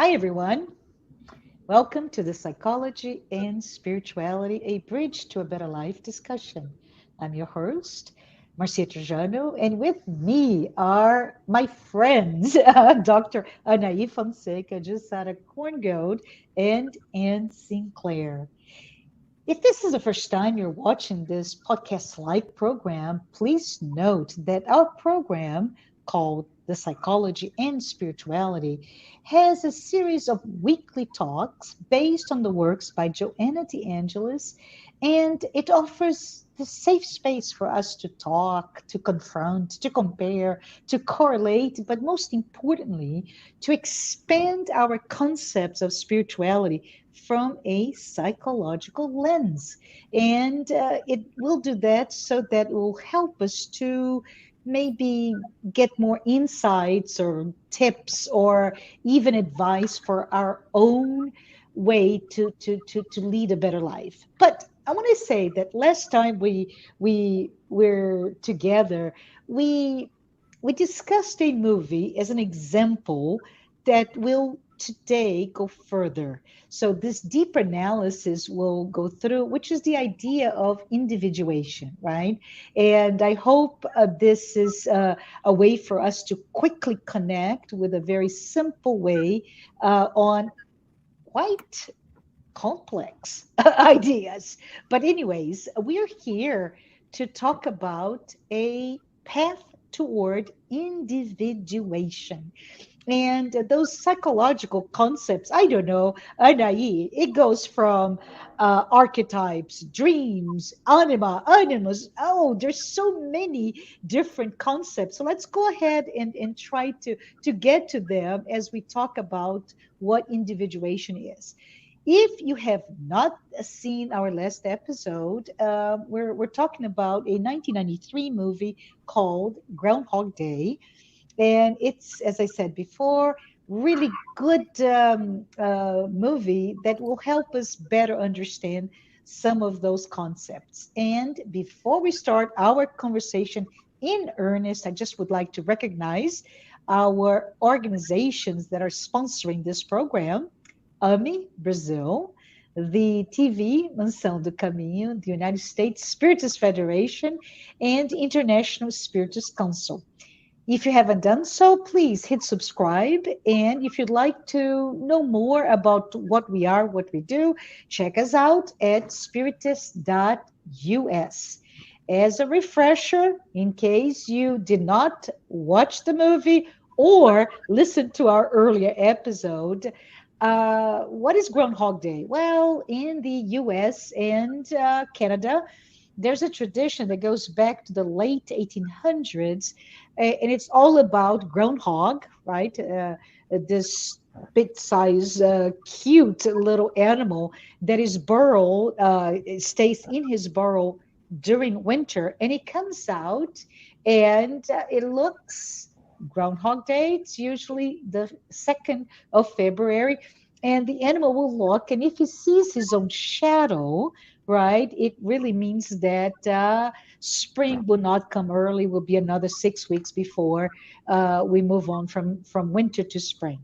Hi, everyone. Welcome to the Psychology and Spirituality, a Bridge to a Better Life discussion. I'm your host, Marcia Trajano, and with me are my friends, Dr. Anahy Fonseca, Jussara Korngold, and Anne Sinclair. If this is the first time you're watching this podcast-like program, please note that our program called The Psychology and Spirituality has a series of weekly talks based on the works by Joanna de Angelis, and it offers the safe space for us to talk, to confront, to compare, to correlate, but most importantly, to expand our concepts of spirituality from a psychological lens. And it will do that so that it will help us to maybe get more insights or tips or even advice for our own way to lead a better life. But I want to say that last time we were together, we we discussed a movie as an example that will today go further. So, this deep analysis will go through, which is the idea of individuation, right? And I hope this is a way for us to quickly connect with a very simple way on quite complex ideas. But, anyways, we're here to talk about a path toward individuation. And those psychological concepts, I don't know, Anahy, it goes from archetypes, dreams, anima, animus. Oh, there's so many different concepts. So let's go ahead and try to get to them as we talk about what individuation is. If you have not seen our last episode, we're talking about a 1993 movie called Groundhog Day, and it's, as I said before, really good movie that will help us better understand some of those concepts. And before we start our conversation in earnest, I just would like to recognize our organizations that are sponsoring this program: AMI Brazil, the TV Mansão do Caminho, the United States Spiritist Federation, and International Spiritist Council. If you haven't done so, please hit subscribe. And if you'd like to know more about what we are, what we do, check us out at spiritist.us. As a refresher, in case you did not watch the movie or listen to our earlier episode, what is Groundhog Day? Well, in the US and Canada, there's a tradition that goes back to the late 1800s, and it's all about groundhog, right? This big size, cute little animal that is burrow, it stays in his burrow during winter, and it comes out and it looks Groundhog Day. It's usually the 2nd of February, and the animal will look, and if he sees his own shadow, right, it really means that spring will not come early, will be another 6 weeks before we move on from winter to spring.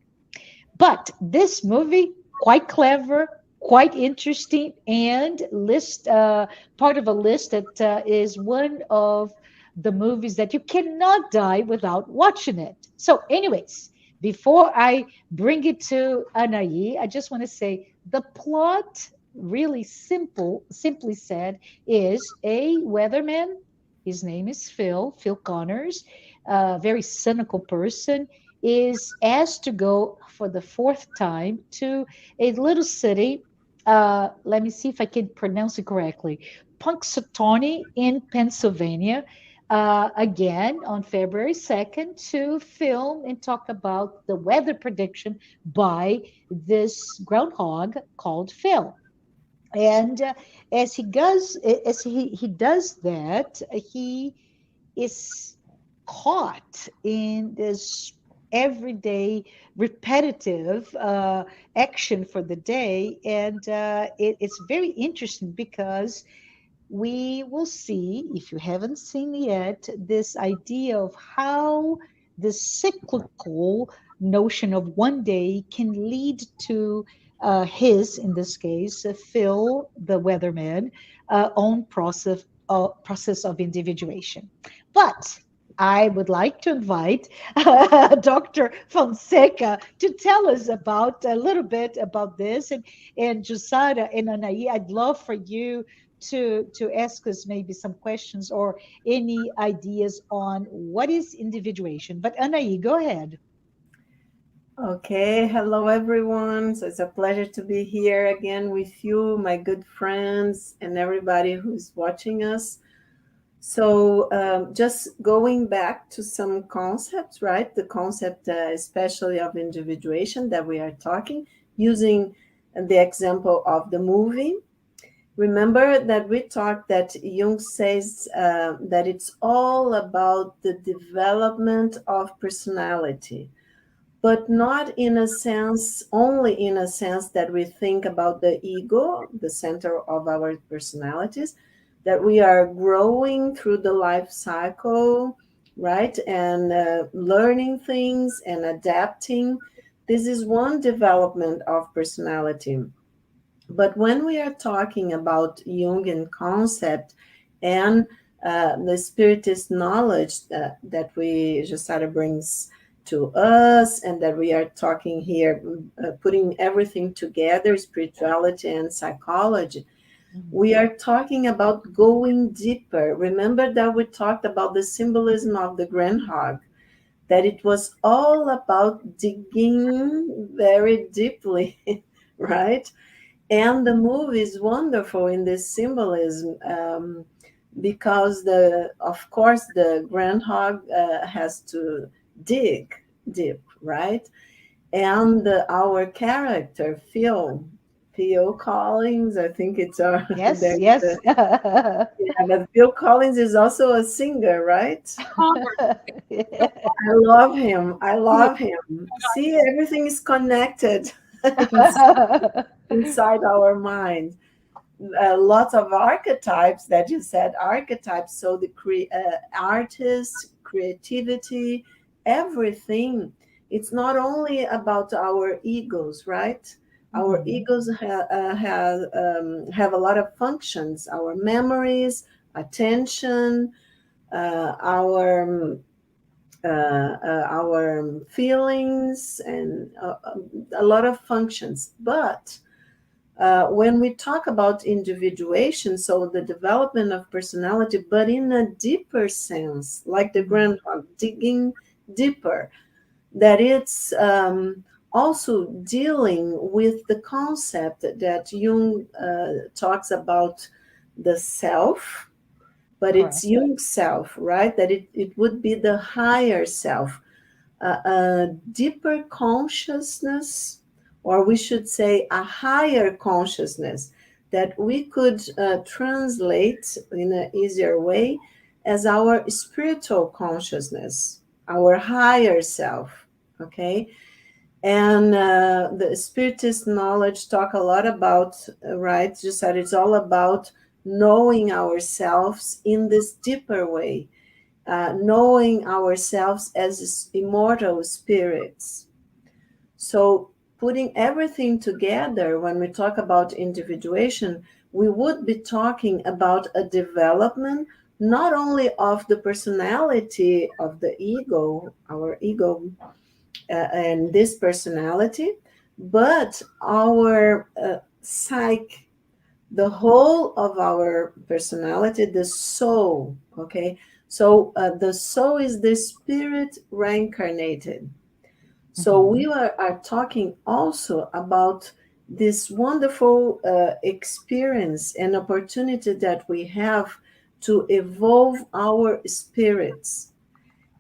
But this movie, quite clever, quite interesting, and list part of a list that is one of the movies that you cannot die without watching it. So, anyways, before I bring it to Anahy, I just want to say the plot, really simple, simply said, is a weatherman. His name is Phil Connors, a very cynical person, is asked to go for the fourth time to a little city. Let me see if I can pronounce it correctly. Punxsutawney in Pennsylvania, again on February 2nd, to film and talk about the weather prediction by this groundhog called Phil. And as he does that, he is caught in this everyday repetitive action for the day, and it's very interesting because we will see, if you haven't seen yet, this idea of how the cyclical notion of one day can lead to his, in this case, Phil, the weatherman, own process of individuation. But I would like to invite Dr. Fonseca to tell us about a little bit about this, and Jussara and Anahy, I'd love for you to ask us maybe some questions or any ideas on what is individuation. But Anahy, go ahead. Okay, hello everyone. So it's a pleasure to be here again with you, my good friends, and everybody who's watching us. So, just going back to some concepts, right? The concept, especially of individuation, that we are talking, using the example of the movie. Remember that we talked that Jung says that it's all about the development of personality, but not in a sense, only in a sense that we think about the ego, the center of our personalities, that we are growing through the life cycle, right? And learning things and adapting. This is one development of personality. But when we are talking about Jungian concept and the spiritist knowledge that we Jussara brings to us, and that we are talking here, putting everything together, spirituality and psychology, Mhm. we are talking about going deeper. Remember that we talked about the symbolism of the groundhog, that it was all about digging very deeply, right? And the movie is wonderful in this symbolism, because of course the groundhog has to dig deep, right? And our character Phil Collins, I think it's our Yes, there's yes. yeah, but Phil Collins is also a singer, right? I love him. I Yeah. love him. See, everything is connected ins- inside our mind. Lots of archetypes that you said, archetypes. So the artist, creativity, everything. It's not only about our egos, right? Our Mhm. egos have a lot of functions. Our memories, attention, our feelings, and a lot of functions. But when we talk about individuation, so the development of personality, but in a deeper sense, like the Mhm. groundhog, digging deeper, that it's also dealing with the concept that Jung talks about, the self, but it's Correct. Jung's self, right? That it would be the higher self, a deeper consciousness, or we should say a higher consciousness, that we could translate in an easier way as our spiritual consciousness, our higher self. Okay. And the spiritist knowledge talk a lot about, right, just that it's all about knowing ourselves in this deeper way, knowing ourselves as immortal spirits. So, putting everything together, when we talk about individuation, we would be talking about a development not only of the personality of the ego, our ego, and this personality, but our psyche, the whole of our personality, the soul. Okay, so the soul is the spirit reincarnated. So we Mhm. are talking also about this wonderful experience and opportunity that we have to evolve our spirits.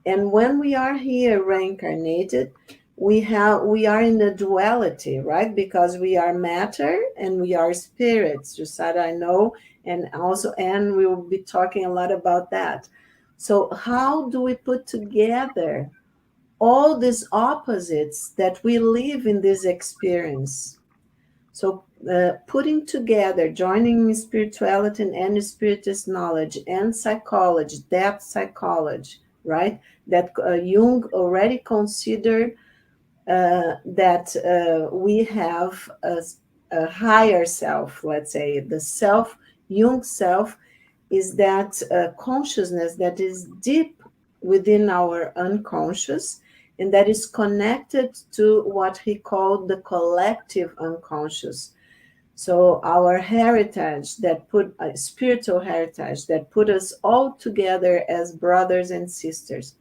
And when we are here reincarnated, we are in a duality, right? Because we are matter and we are spirits. Just that I know, and also, and we will be talking a lot about that. So how do we put together all these opposites that we live in this experience? So, putting together, joining spirituality and spiritist knowledge and psychology, depth psychology, right? That Jung already considered that we have a higher self, let's say the self, Jung self, is that consciousness that is deep within our unconscious and that is connected to what he called the collective unconscious. So our heritage that put a spiritual heritage that put us all together as brothers and sisters.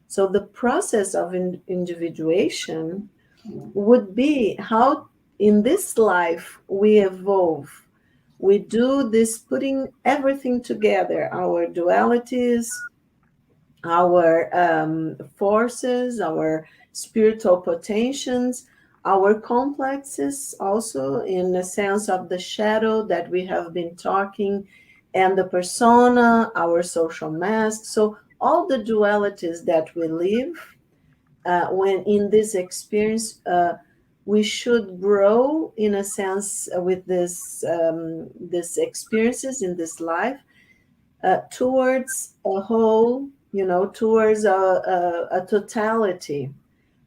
So the process of individuation would be how in this life we evolve. We do this putting everything together, our dualities, our forces, our spiritual potentials, our complexes, also in the sense of the shadow that we have been talking, and the persona, our social mask. So, all the dualities that we live when in this experience, we should grow in a sense with this experiences in this life towards a whole, towards a totality,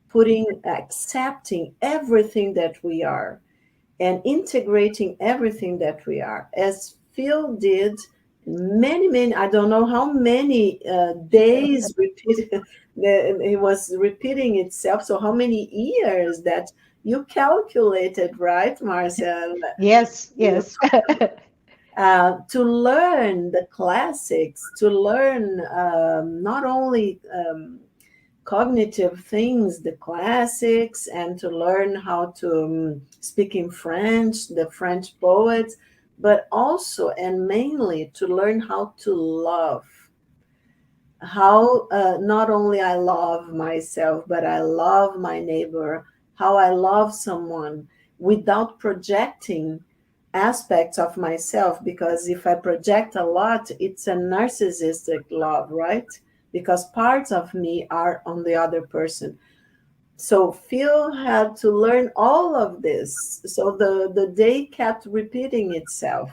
putting, accepting everything that we are and integrating everything that we are, as Phil did many, many, I don't know how many days repeated, it was repeating itself. So, how many years that you calculated, right, Marcia? Yes, yes. To learn the classics, to learn not only cognitive things, the classics, and to learn how to speak in French, the French poets, but also and mainly to learn how to love. How not only I love myself, but I love my neighbor, how I love someone without projecting aspects of myself, because if I project a lot, it's a narcissistic love, right? Because parts of me are on the other person. So Phil had to learn all of this. So the day kept repeating itself.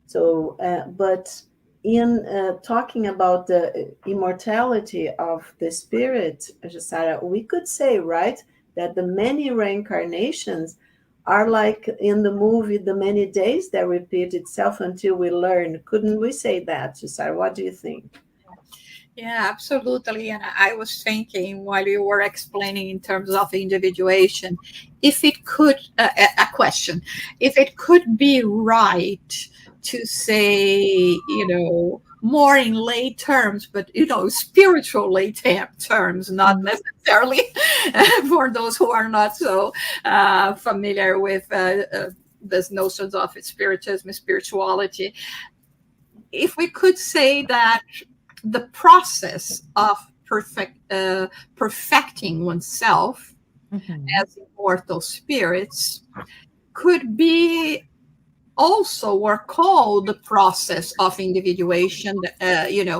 So, but in talking about the immortality of the spirit, Jussara, we could say, right, that the many reincarnations are like in the movie, the many days that repeat itself until we learn. Couldn't we say that, Jussara? What do you think? Yeah, absolutely. And I was thinking while you were explaining in terms of individuation, if it could, a question, if it could be right to say, more in lay terms, but, spiritual terms, not Mm. necessarily for those who are not so familiar with these notions of spiritism, spirituality. If we could say that the process of perfecting oneself Mhm. as immortal spirits could be also or called the process of individuation,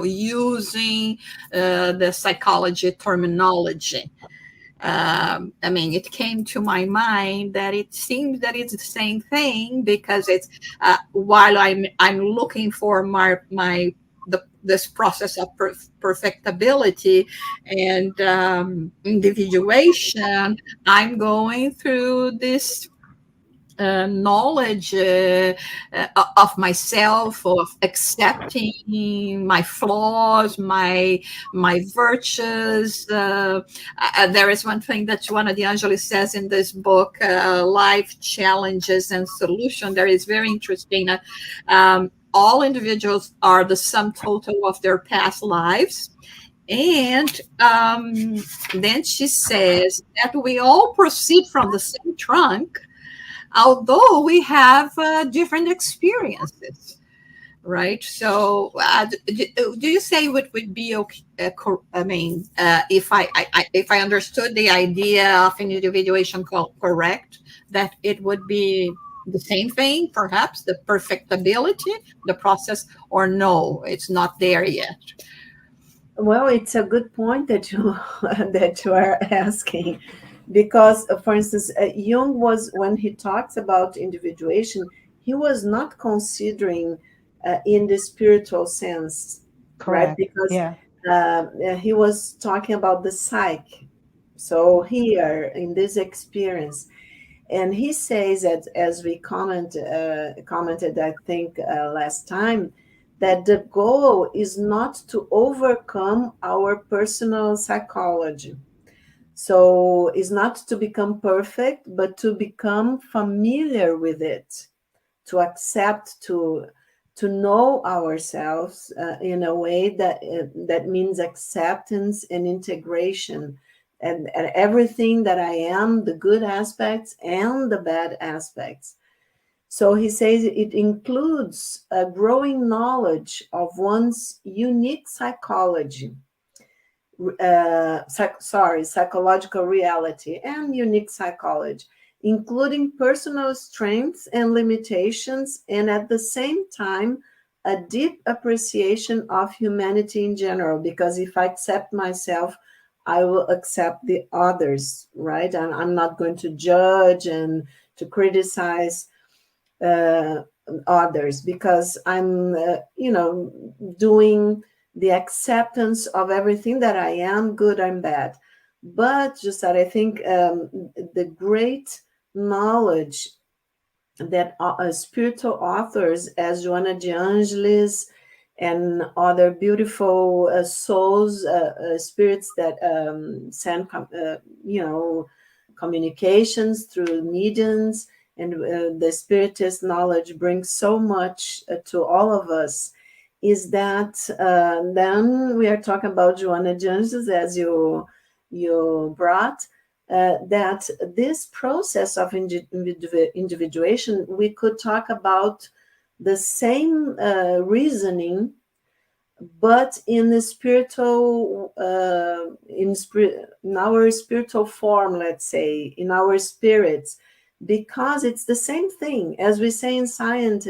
using the psychology terminology. I mean, it came to my mind that it seems that it's the same thing, because it's while I'm looking for this process of perfectibility and individuation, I'm going through this knowledge of myself, of accepting my flaws, my virtues. There is one thing that Joanna de Angelis says in this book, Life Challenges and Solution, that is very interesting. All individuals are the sum total of their past lives. And then she says that we all proceed from the same trunk, although we have different experiences, right? So do you say what would be okay? I mean, if I understood the idea of individuation correct, that it would be the same thing, perhaps the perfectibility, the process, or no, it's not there yet. Well, it's a good point that you that you are asking, because, for instance, Jung was, when he talks about individuation, he was not considering in the spiritual sense, right? Correct. Because Yeah. he was talking about the psyche. So here in this experience, and he says that, as we commented, I think last time, that the goal is not to overcome our personal psychology. So it's not to become perfect, but to become familiar with it, to accept, to know ourselves in a way that means acceptance and integration, and everything that I am, the good aspects and the bad aspects. So he says it includes a growing knowledge of one's unique psychology, psychological reality and unique psychology, including personal strengths and limitations, and at the same time, a deep appreciation of humanity in general. Because if I accept myself, I will accept the others, right? And I'm not going to judge and to criticize uh, others, because I'm, doing the acceptance of everything that I am, good and bad. But just that, I think the great knowledge that spiritual authors as Joanna de Angelis and other beautiful souls, spirits that send, communications through mediums, and the spiritist knowledge brings so much to all of us, is that then we are talking about Joanna de Angelis, as you brought, that this process of individuation, we could talk about the same reasoning, but in the spiritual, in our spiritual form, let's say, in our spirits, because it's the same thing as we say in science.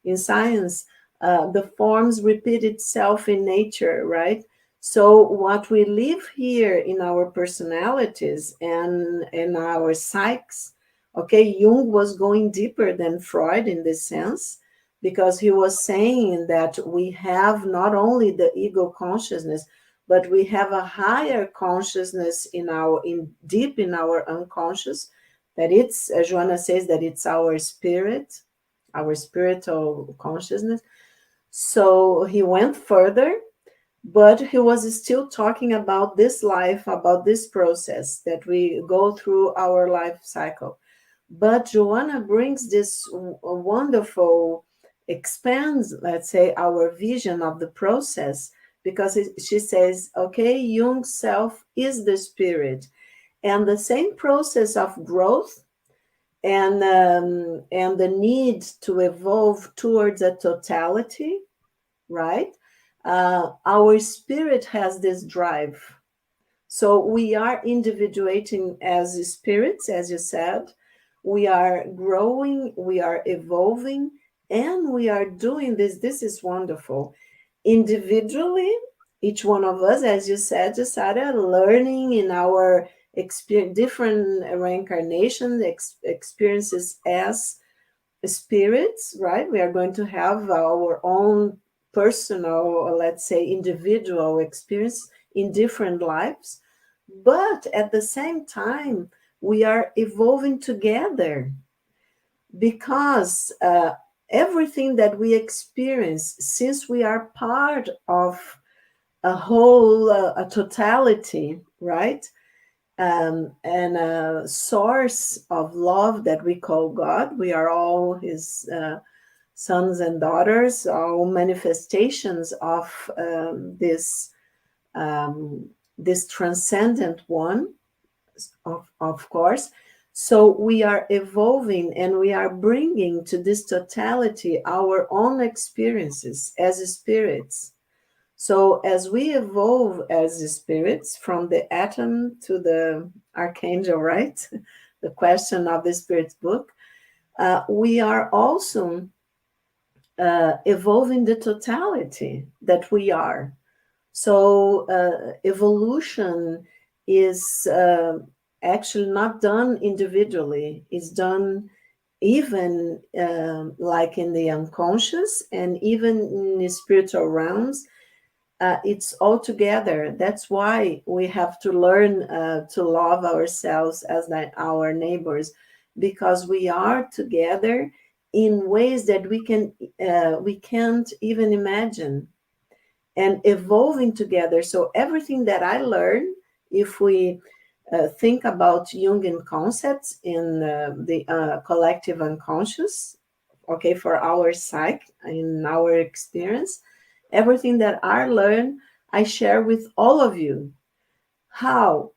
In science, the forms repeat itself in nature, right? So what we live here in our personalities and in our psyches, okay, Jung was going deeper than Freud in this sense, because he was saying that we have not only the ego consciousness, but we have a higher consciousness in deep in our unconscious, that it's, as Joanna says, that it's our spirit, our spiritual consciousness. So he went further, but he was still talking about this life, about this process that we go through our life cycle. But Joanna brings this wonderful, expands, let's say, our vision of the process, because she says, okay, Jung's self is the spirit, and the same process of growth and the need to evolve towards a totality, right? Our spirit has this drive. So we are individuating as spirits, as you said. We are growing, we are evolving, and we are doing this. This is wonderful. Individually, each one of us, as you said, Jussara, learning in our different reincarnation experiences as spirits, right? We are going to have our own personal, or let's say individual experience in different lives. But at the same time, we are evolving together, because everything that we experience, since we are part of a whole, a totality, right? And a source of love that we call God. We are all his sons and daughters, all manifestations of um, this transcendent one, of course. So we are evolving, and we are bringing to this totality our own experiences as spirits. So as we evolve as spirits from the atom to the archangel, right? The question of the spirit's book, we are also evolving the totality that we are. So evolution is actually not done individually. It's done even like in the unconscious, and even in the spiritual realms. it's all together. That's why we have to learn to love ourselves as our neighbors, because we are together in ways that we can't even imagine, and evolving together. So everything that I learn, if we think about Jungian concepts in the collective unconscious, okay, for our psyche, in our experience, everything that I learn, I share with all of you. How?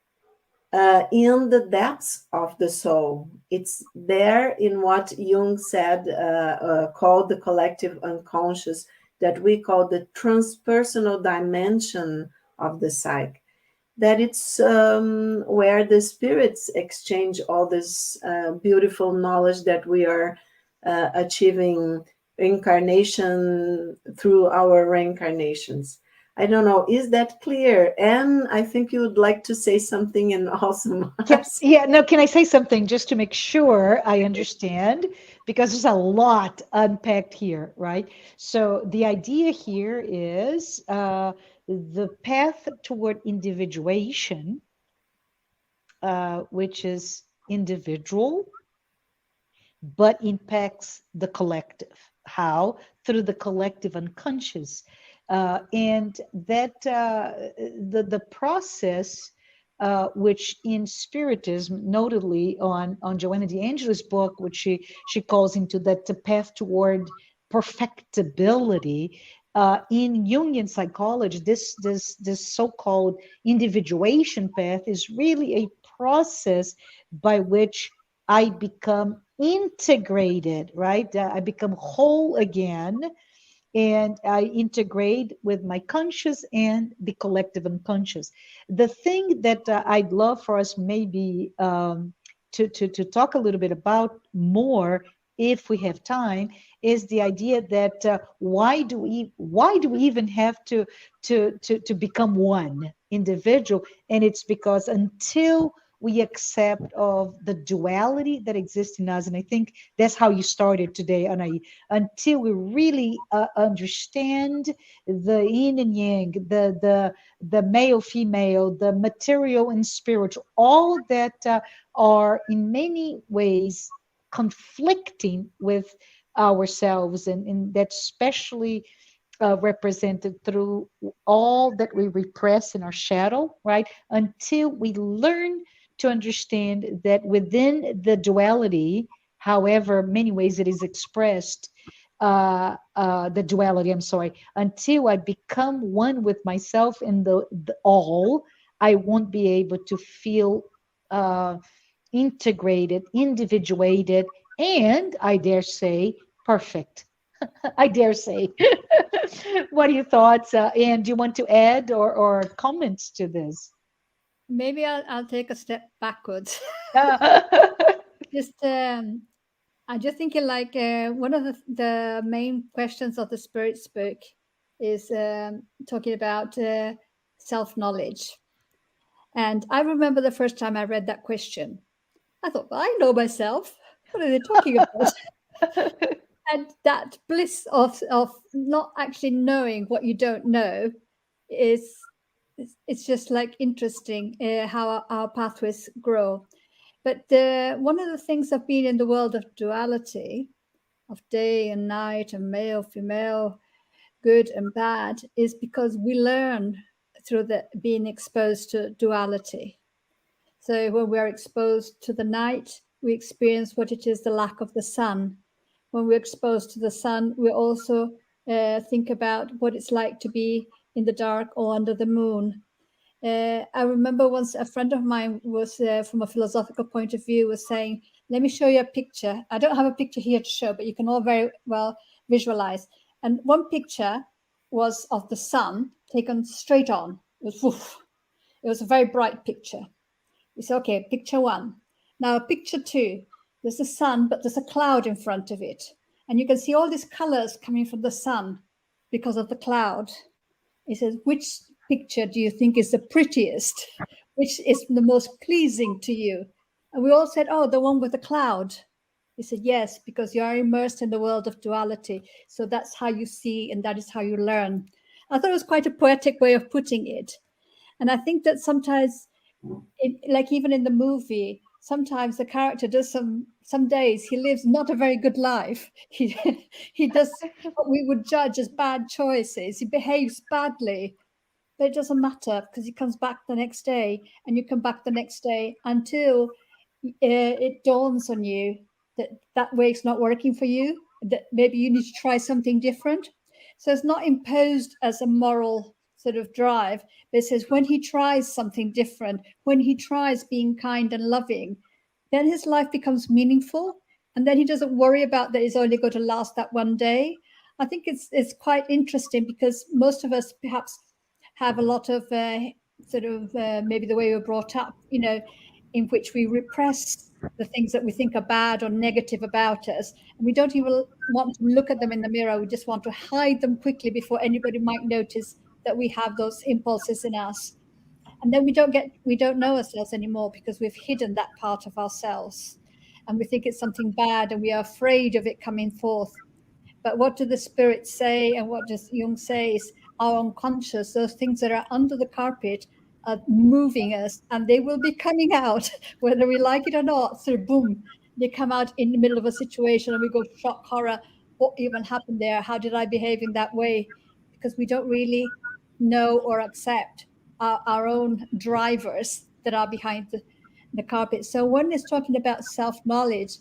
In the depths of the soul. It's there in what Jung said, called the collective unconscious, that we call the transpersonal dimension of the psyche. That it's where the spirits exchange all this beautiful knowledge that we are achieving incarnation through our reincarnations. I don't know, is that clear? And I think you would like to say something, and also Mars. Yeah, no, can I say something just to make sure I understand? Because there's a lot unpacked here, right? So the idea here is the path toward individuation, which is individual, but impacts the collective. How? Through the collective unconscious. And that the process, which in Spiritism, notably on Joanna de Angelis' book, which she calls into that the path toward perfectibility, in Jungian psychology, this so-called individuation path is really a process by which I become integrated, right? I become whole again, and I integrate with my conscious and the collective unconscious. The thing that I'd love for us maybe to talk a little bit about more, if we have time, is the idea that why do we even have to become one individual? And it's because until we accept of the duality that exists in us, and I think that's how you started today, Anahy, until we really understand the yin and yang, the male, female, the material and spiritual, all that are in many ways conflicting with ourselves, and that's especially represented through all that we repress in our shadow, right? Until we learn to understand that within the duality, however many ways it is expressed, the duality, I'm sorry, until I become one with myself and the all, I won't be able to feel integrated, individuated, and I dare say, perfect. I dare say. What are your thoughts? And do you want to add or comments to this? Maybe I'll take a step backwards. Just I'm just thinking like one of the main questions of the Spirit Spoke is talking about self-knowledge. And I remember the first time I read that question, I thought, well, I know myself. What are they talking about? And that bliss of not actually knowing what you don't know is, it's just like interesting how our pathways grow. But one of the things of being in the world of duality, of day and night and male, female, good and bad, is because we learn through being exposed to duality. So when we are exposed to the night, we experience what it is, the lack of the sun. When we're exposed to the sun, we also think about what it's like to be in the dark or under the moon. I remember once a friend of mine was, from a philosophical point of view, was saying, let me show you a picture. I don't have a picture here to show, but you can all very well visualize. And one picture was of the sun taken straight on. It was woof. It was a very bright picture. You say, okay, picture one. Now, picture two, there's the sun, but there's a cloud in front of it. And you can see all these colors coming from the sun because of the cloud. He says, which picture do you think is the prettiest? Which is the most pleasing to you? And we all said, oh, the one with the cloud. He said, yes, because you are immersed in the world of duality. So that's how you see, and that is how you learn. I thought it was quite a poetic way of putting it. And I think that sometimes, like even in the movie, sometimes the character does some days he lives not a very good life. He does what we would judge as bad choices. He behaves badly, but it doesn't matter because he comes back the next day, and you come back the next day until it dawns on you that that way's not working for you, that maybe you need to try something different. So it's not imposed as a moral sort of drive, but it says when he tries something different, when he tries being kind and loving, then his life becomes meaningful, and then he doesn't worry about that it's only going to last that one day. I think it's quite interesting because most of us perhaps have a lot of maybe the way we were brought up, in which we repress the things that we think are bad or negative about us. And we don't even want to look at them in the mirror. We just want to hide them quickly before anybody might notice that we have those impulses in us. And then we don't know ourselves anymore because we've hidden that part of ourselves. And we think it's something bad and we are afraid of it coming forth. But what do the spirits say, and what does Jung say is our unconscious, those things that are under the carpet, are moving us, and they will be coming out, whether we like it or not. So boom, they come out in the middle of a situation and we go shock, horror, what even happened there? How did I behave in that way? Because we don't really know or accept our own drivers that are behind the carpet. So when it's talking about self-knowledge,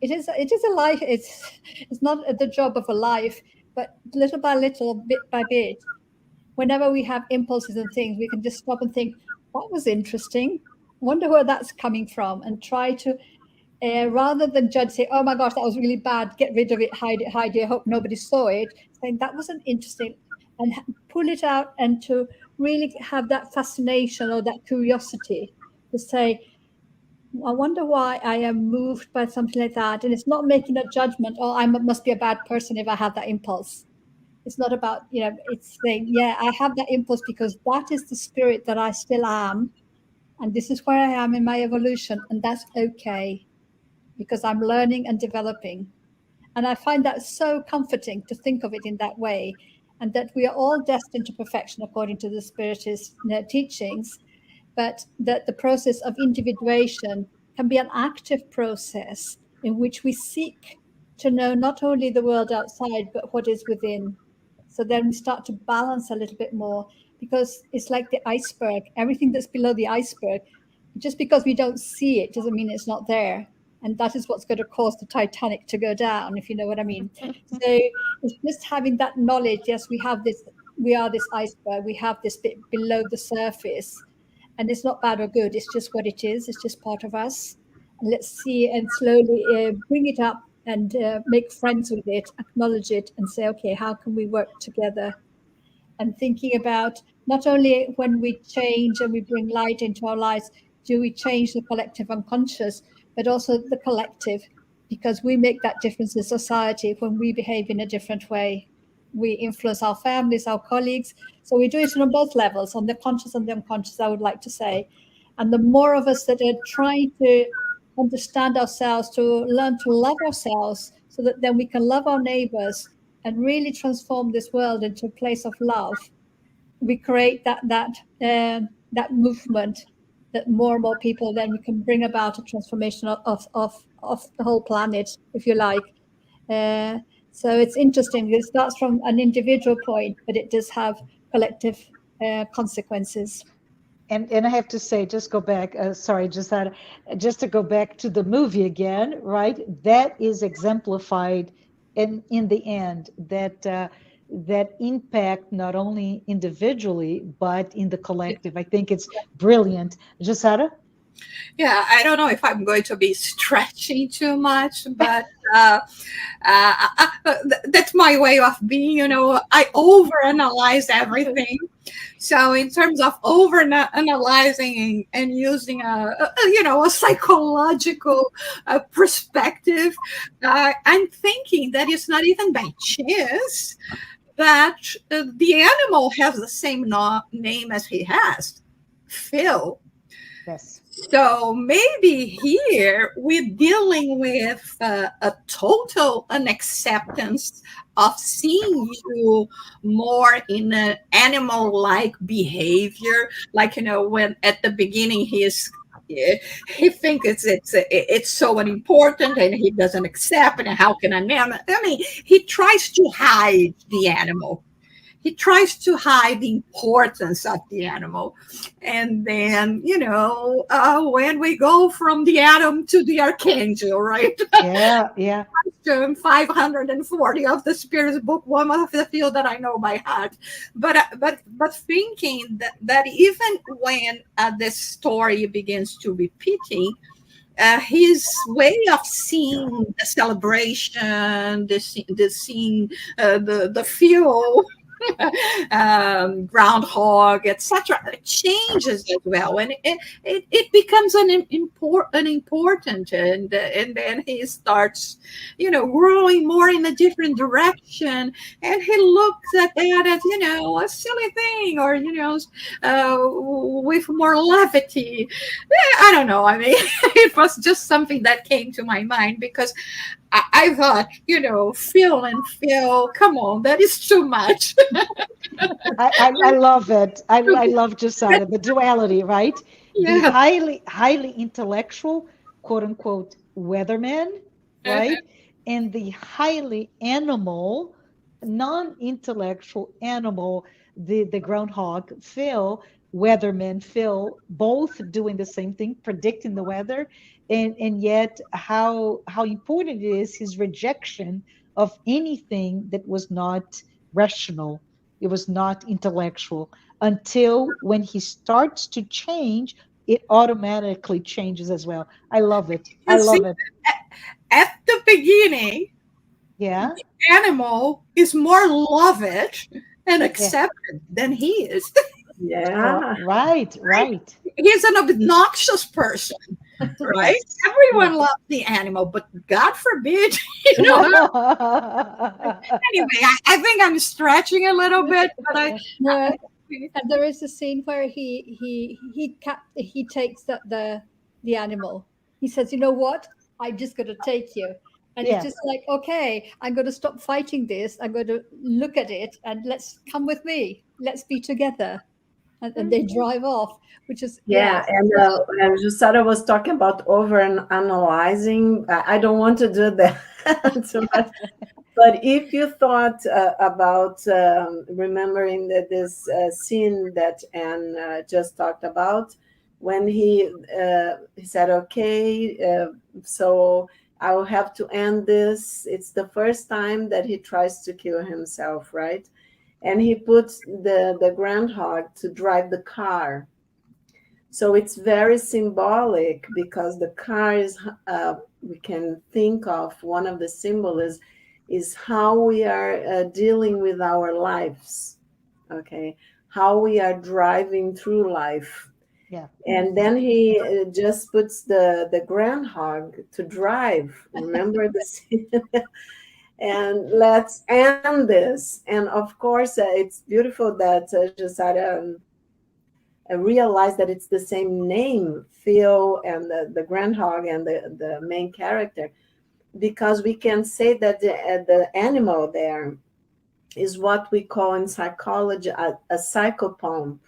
it is a life. It's not the job of a life, but little by little, bit by bit, whenever we have impulses and things, we can just stop and think, what was interesting? Wonder where that's coming from, and try to, rather than judge, say, oh my gosh, that was really bad, get rid of it, hide it, I hope nobody saw it. Saying that wasn't interesting, and pull it out, and to really have that fascination or that curiosity to say, I wonder why I am moved by something like that. And it's not making a judgment, oh, I must be a bad person if I have that impulse. It's not about, it's saying, yeah, I have that impulse because that is the spirit that I still am. And this is where I am in my evolution. And that's okay because I'm learning and developing. And I find that so comforting to think of it in that way. And that we are all destined to perfection according to the Spiritist teachings, but that the process of individuation can be an active process in which we seek to know not only the world outside, but what is within. So then we start to balance a little bit more, because it's like the iceberg. Everything that's below the iceberg, just because we don't see it doesn't mean it's not there. And that is what's going to cause the Titanic to go down, if you know what I mean. So it's just having that knowledge. Yes, we are this iceberg. We have this bit below the surface. And it's not bad or good. It's just what it is. It's just part of us. And let's see and slowly bring it up and make friends with it, acknowledge it, and say, okay, how can we work together? And thinking about not only when we change and we bring light into our lives, do we change the collective unconscious, but also the collective, because we make that difference in society when we behave in a different way. We influence our families, our colleagues. So we do it on both levels, on the conscious and the unconscious, I would like to say. And the more of us that are trying to understand ourselves, to learn to love ourselves, so that then we can love our neighbors and really transform this world into a place of love, we create that movement that more and more people, then we can bring about a transformation of the whole planet, if you like. So it's interesting. It starts from an individual point, but it does have collective consequences. And I have to say, just go back, sorry, just to go back to the movie again, right? That is exemplified in the end, that impact not only individually, but in the collective. I think it's brilliant. Jussara? Yeah, I don't know if I'm going to be stretching too much, but that's my way of being. I overanalyze everything. So in terms of overanalyzing and using a psychological perspective, I'm thinking that it's not even by chance that the animal has the same name as he has, Phil. Yes. So maybe here we're dealing with a total unacceptance of seeing you more in an animal-like behavior, like when at the beginning he thinks it's so unimportant and he doesn't accept it. And how can an animal? I mean, he tries to hide the animal. He tries to hide the importance of the animal. And then, when we go from the atom to the archangel, right? Yeah, yeah. 540 of the Spirit's book, one of the few that I know by heart. But thinking that even when this story begins to repeating, his way of seeing the celebration, the scene, the feel, groundhog, etc., changes as well, and it becomes an important, and then he starts, growing more in a different direction, and he looks at that as a silly thing, or with more levity. I don't know. I mean, it was just something that came to my mind because I thought, Phil, come on, that is too much. I love it. I love Jussara, the duality, right? The Yeah. highly intellectual, quote unquote, weatherman, right? And the highly animal, non-intellectual animal, the groundhog, Phil, weatherman, Phil, both doing the same thing, predicting the weather, and yet how important it is his rejection of anything that was not rational, it was not intellectual, until when he starts to change, it automatically changes as well. I love it. I You see, love it. at the beginning, Yeah. the animal is more loved and Yeah. accepted than he is. Yeah. Right. Right? Right. He's an obnoxious person, right? Yes. Everyone Yes. loves the animal, but God forbid, Anyway, I think I'm stretching a little bit, but No, and there is a scene where he takes the animal. He says, "You know what? I'm just going to take you." And it's Yeah. just like, okay, I'm going to stop fighting this. I'm going to look at it and let's come with me. Let's be together. And they drive off, which is, yeah. Yeah, and Jussara was talking about over analyzing. I don't want to do that too much. But if you thought about remembering that this scene that Anne just talked about, when he said, "Okay, so I will have to end this." It's the first time that he tries to kill himself, right? And he puts the groundhog to drive the car. So it's very symbolic because the car is, we can think of one of the symbols is how we are dealing with our lives, okay? How we are driving through life. Yeah. And then he just puts the groundhog to drive. Remember the scene? And let's end this. And of course, it's beautiful that Jussara realize that it's the same name, Phil, and the groundhog and the main character, because we can say that the animal there is what we call in psychology a psychopomp.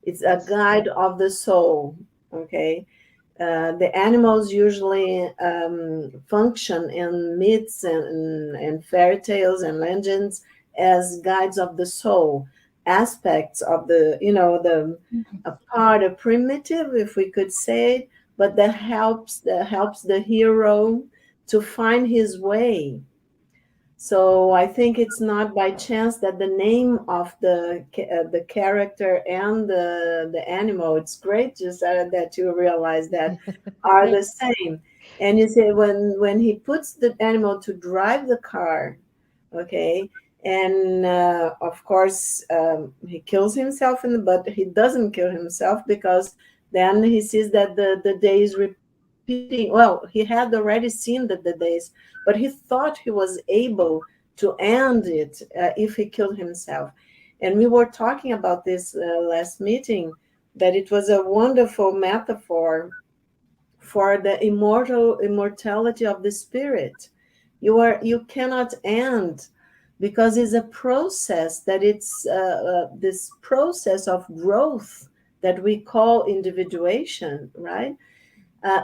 It's a Yes. guide of the soul, okay? The animals usually function in myths and fairy tales and legends as guides of the soul, aspects of the, the a part of primitive, if we could say, but that helps the hero to find his way. So I think it's not by chance that the name of the character and the animal, it's great just that you realize that are the same. And you say when he puts the animal to drive the car, okay, and of course he kills himself but he doesn't kill himself because then he sees that the day is repeating. Well, he had already seen the days, but he thought he was able to end it if he killed himself. And we were talking about this last meeting, that it was a wonderful metaphor for the immortality of the spirit. You cannot end, because it's a process, that it's this process of growth that we call individuation, right?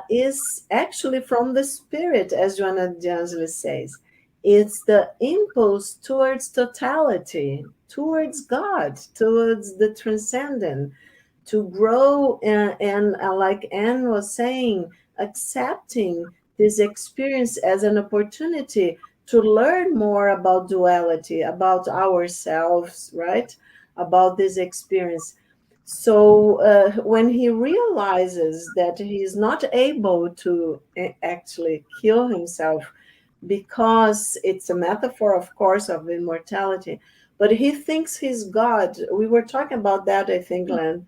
Is actually from the spirit, as Joanna de Angelis says. It's the impulse towards totality, towards God, towards the transcendent, to grow, and like Anne was saying, accepting this experience as an opportunity to learn more about duality, about ourselves, right? About this experience. So when he realizes that he is not able to actually kill himself, because it's a metaphor, of course, of immortality, but he thinks he's God. We were talking about that, I think, Len.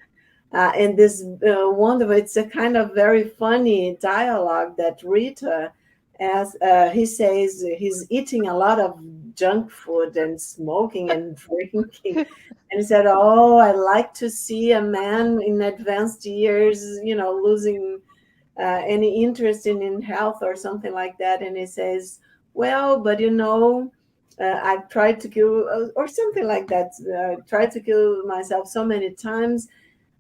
And this wonderful, it's a kind of very funny dialogue that Rita, as he says, he's eating a lot of junk food and smoking and drinking. And he said, "Oh, I like to see a man in advanced years, losing any interest in health or something like that." And he says, "Well, but I've tried to kill, or something like that, tried to kill myself so many times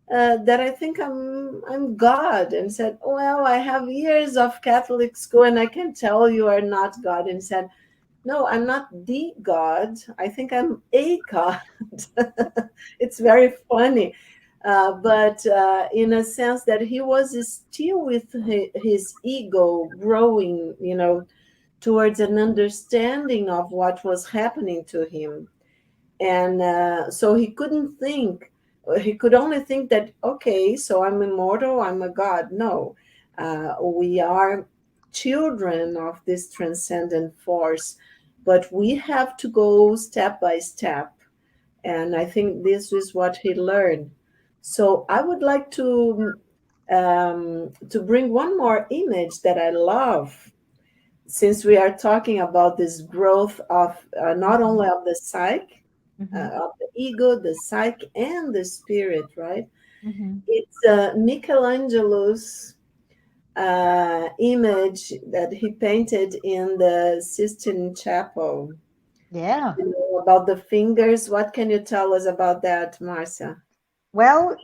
that I think I'm God." And said, "Well, I have years of Catholic school, and I can tell you are not God." And said, "No, I'm not the God. I think I'm a God." It's very funny. But in a sense that he was still with his ego growing, towards an understanding of what was happening to him. And so he could only think that, okay, so I'm immortal, I'm a God. No, we are children of this transcendent force, but we have to go step by step. And I think this is what he learned. So I would like to bring one more image that I love, since we are talking about this growth of not only of the psyche, Mhm. of the ego, the psyche, and the spirit, right? Mhm. It's Michelangelo's image that he painted in the Sistine Chapel. Yeah. About the fingers, what can you tell us about that, Marcia? Well,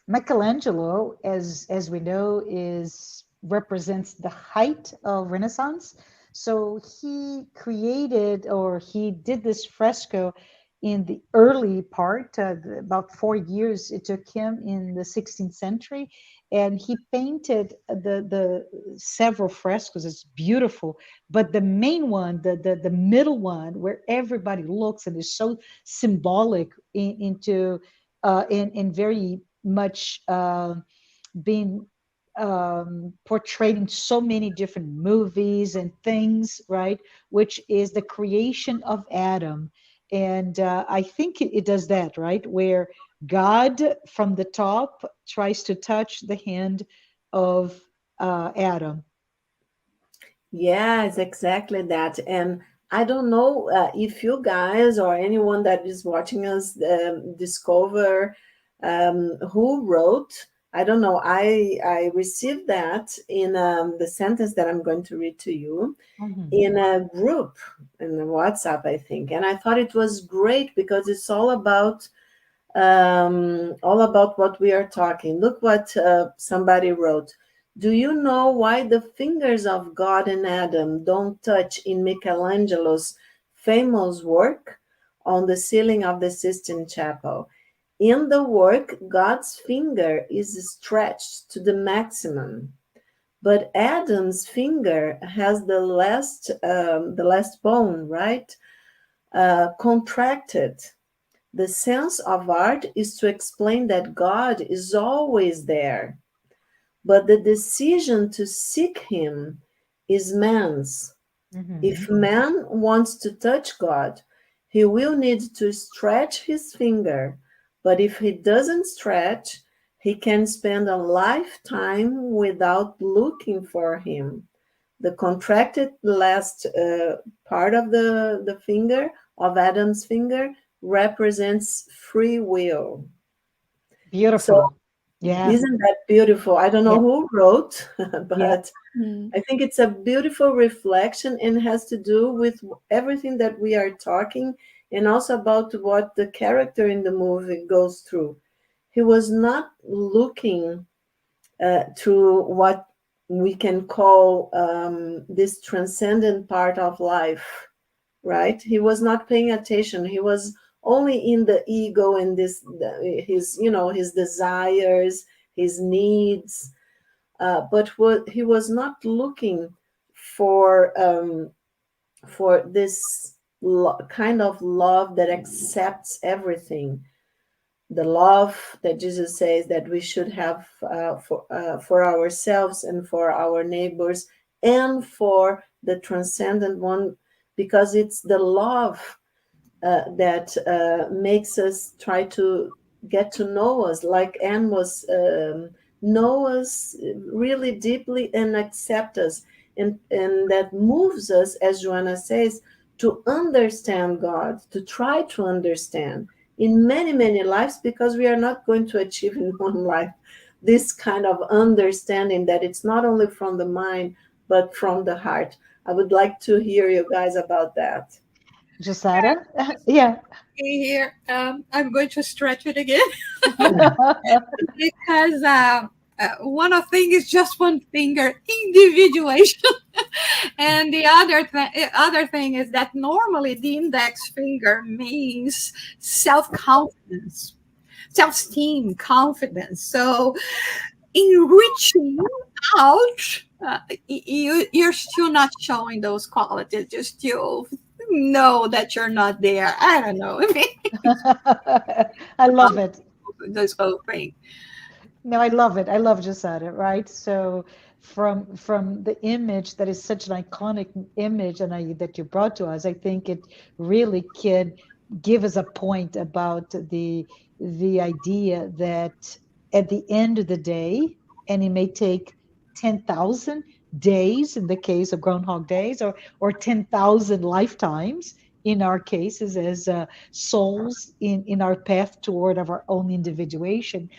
Michelangelo, as we know, is represents the height of Renaissance. So he created, or he did this fresco in the early part, about 4 years it took him in the 16th century, and he painted the several frescoes. It's beautiful, but the main one, the middle one, where everybody looks and is so symbolic into and very much being portrayed in so many different movies and things, right? Which is the creation of Adam. And I think it does that, right? Where God from the top tries to touch the hand of Adam. Yes, exactly that. And I don't know if you guys or anyone that is watching us discover who wrote. I don't know. I received that in the sentence that I'm going to read to you Mhm. in a group in the WhatsApp, I think. And I thought it was great because it's all about what we are talking. Look what somebody wrote. "Do you know why the fingers of God and Adam don't touch in Michelangelo's famous work on the ceiling of the Sistine Chapel? In the work, God's finger is stretched to the maximum, but Adam's finger has the last bone, right, contracted. The sense of art is to explain that God is always there, but the decision to seek Him is man's. Mhm. If man wants to touch God, he will need to stretch his finger, but if he doesn't stretch, he can spend a lifetime without looking for Him. The contracted last part of the finger, of Adam's finger, represents free will." So Beautiful. Yeah. isn't that beautiful? I don't know Yeah. who wrote, Yeah. but I think it's a beautiful reflection and has to do with everything that we are talking, and also about what the character in the movie goes through. He was not looking through what we can call this transcendent part of life, right? He was not paying attention. He was only in the ego and his, his desires, his needs, but what he was not looking for this kind of love that accepts everything, the love that Jesus says that we should have for ourselves and for our neighbors and for the transcendent one, because it's the love that makes us try to get to know us, like Anne was, know us really deeply and accept us. And that moves us, as Joanna says, to understand God, to try to understand in many, many lives, because we are not going to achieve in one life this kind of understanding that it's not only from the mind, but from the heart. I would like to hear you guys about that. Jussara? Yeah. Here, I'm going to stretch it again because one of thing is just one finger, individuation, and the other thing is that normally the index finger means self confidence, self esteem, confidence. So in reaching out, you're still not showing those qualities. You still know that you're not there. I don't know. I mean, I love it. this whole thing. No, I love it. I love Jussara, right? So from the image that is such an iconic image and that you brought to us, I think it really can give us a point about the idea that at the end of the day, and it may take 10,000 days in the case of Groundhog Days, or 10,000 lifetimes in our cases as souls in our path toward of our own individuation.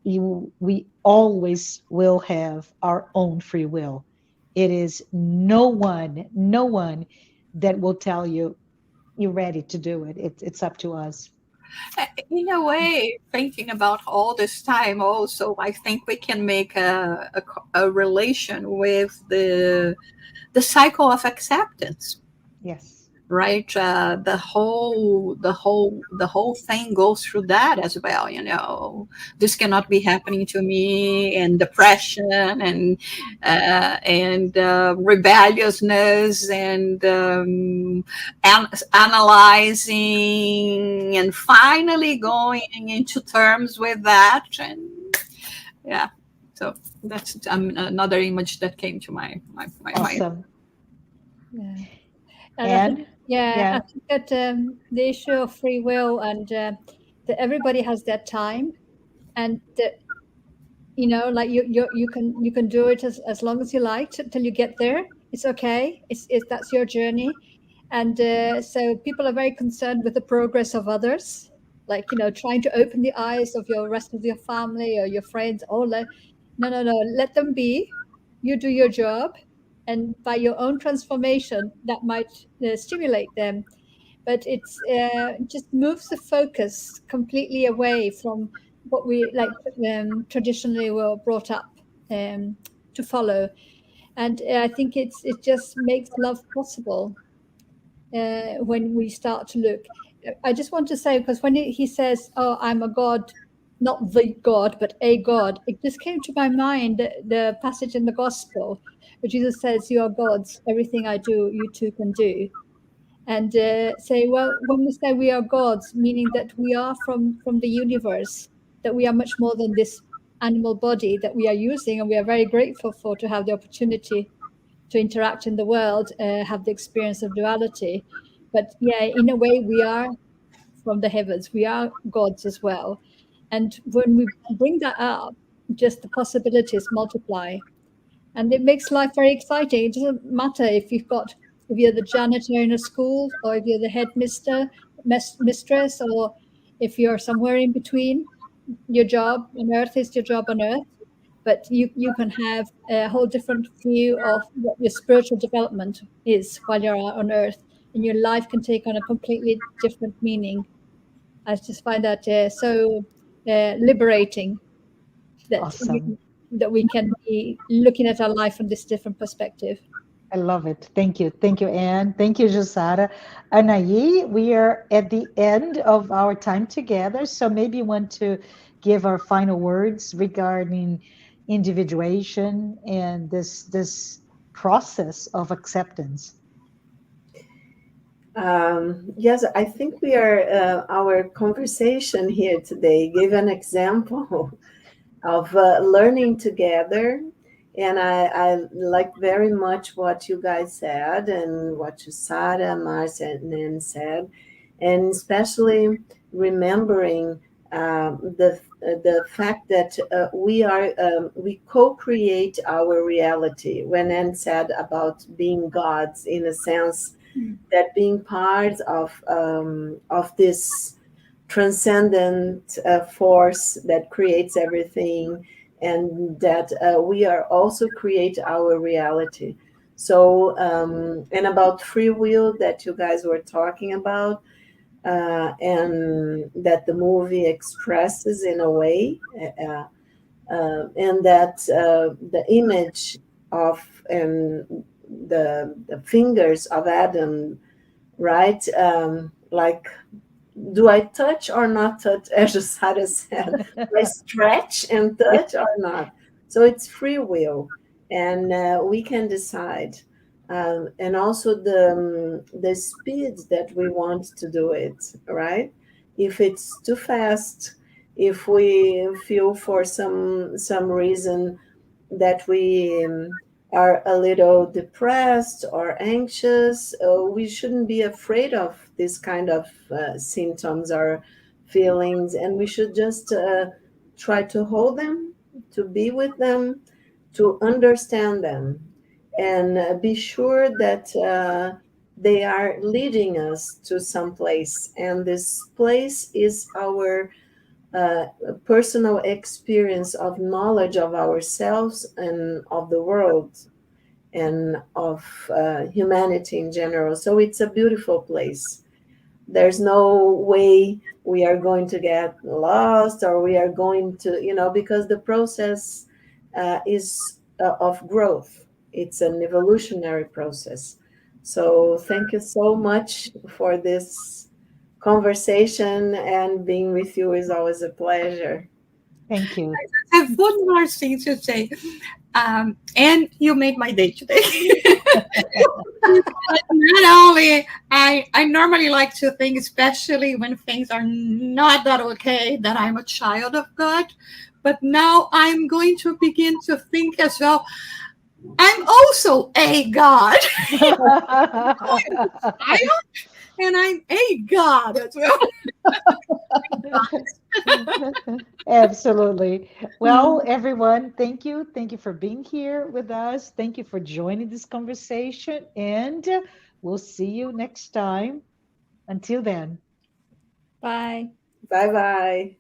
We always will have our own free will. It is no one that will tell you you're ready to do it. It's up to us. In a way, thinking about all this time, also, I think we can make a relation with the cycle of acceptance, Yes. right? The whole thing goes through that as well. This cannot be happening to me, and depression, and rebelliousness, and analyzing, and finally going into terms with that. And yeah, so that's another image that came to my mind. Awesome. Yeah. And I think, And yeah, I yeah. think that the issue of free will and that everybody has their time, and that like you can do it as long as you like till you get there. It's okay. It's that's your journey, and so people are very concerned with the progress of others, like trying to open the eyes of your rest of your family or your friends. No, let them be. You do your job, and by your own transformation, that might stimulate them. But it's just moves the focus completely away from what we like traditionally were brought up to follow. And I think it just makes love possible when we start to look. I just want to say, because when he says, "Oh, I'm a god," not the God, but a God, it just came to my mind the passage in the Gospel where Jesus says, "You are gods. Everything I do, you too can do." And say, well, when we say we are gods, meaning that we are from the universe, that we are much more than this animal body that we are using, and we are very grateful for to have the opportunity to interact in the world, have the experience of duality. But yeah, in a way, we are from the heavens. We are gods as well. And when we bring that up, just the possibilities multiply, and it makes life very exciting. It doesn't matter if you're the janitor in a school, or if you're the headmistress, or if you're somewhere in between. your job on earth is your job on earth, but you can have a whole different view of what your spiritual development is while you're on earth, and your life can take on a completely different meaning. I just find that so liberating that Awesome. that we can be looking at our life from this different perspective. I love it. Thank you. Thank you, Anne. Thank you, Jussara. Anahy, we are at the end of our time together. So maybe you want to give our final words regarding individuation and this process of acceptance. Yes, I think we are, our conversation here today gave an example of learning together. And I like very much what you guys said and what Jussara, Marcia, and Nan said, and especially remembering the fact that we co-create our reality. When Anne said about being gods, in a sense, that being part of this transcendent force that creates everything, and that we are also create our reality. So, and about free will that you guys were talking about, and that the movie expresses in a way, and that the image of the fingers of Adam, right? Like, do I touch or not touch, as Jussara said? Do I stretch and touch or not? So it's free will, and we can decide. And also the speed that we want to do it, right? If it's too fast, if we feel for some reason that we are a little depressed or anxious, we shouldn't be afraid of this kind of symptoms or feelings, and we should just try to hold them, to be with them, to understand them, and be sure that they are leading us to some place, and this place is our personal experience of knowledge of ourselves and of the world and of humanity in general. So it's a beautiful place. There's no way we are going to get lost, or we are going to, because the process is of growth. It's an evolutionary process. So thank you so much for this conversation, and being with you is always a pleasure. Thank you. I have one more thing to say. And you made my day today. Not only I normally like to think, especially when things are not that okay, that I'm a child of God. But now I'm going to begin to think as well, I'm also a God. And I'm a God as well. Absolutely. Well, everyone, thank you. Thank you for being here with us. Thank you for joining this conversation. And we'll see you next time. Until then. Bye. Bye bye.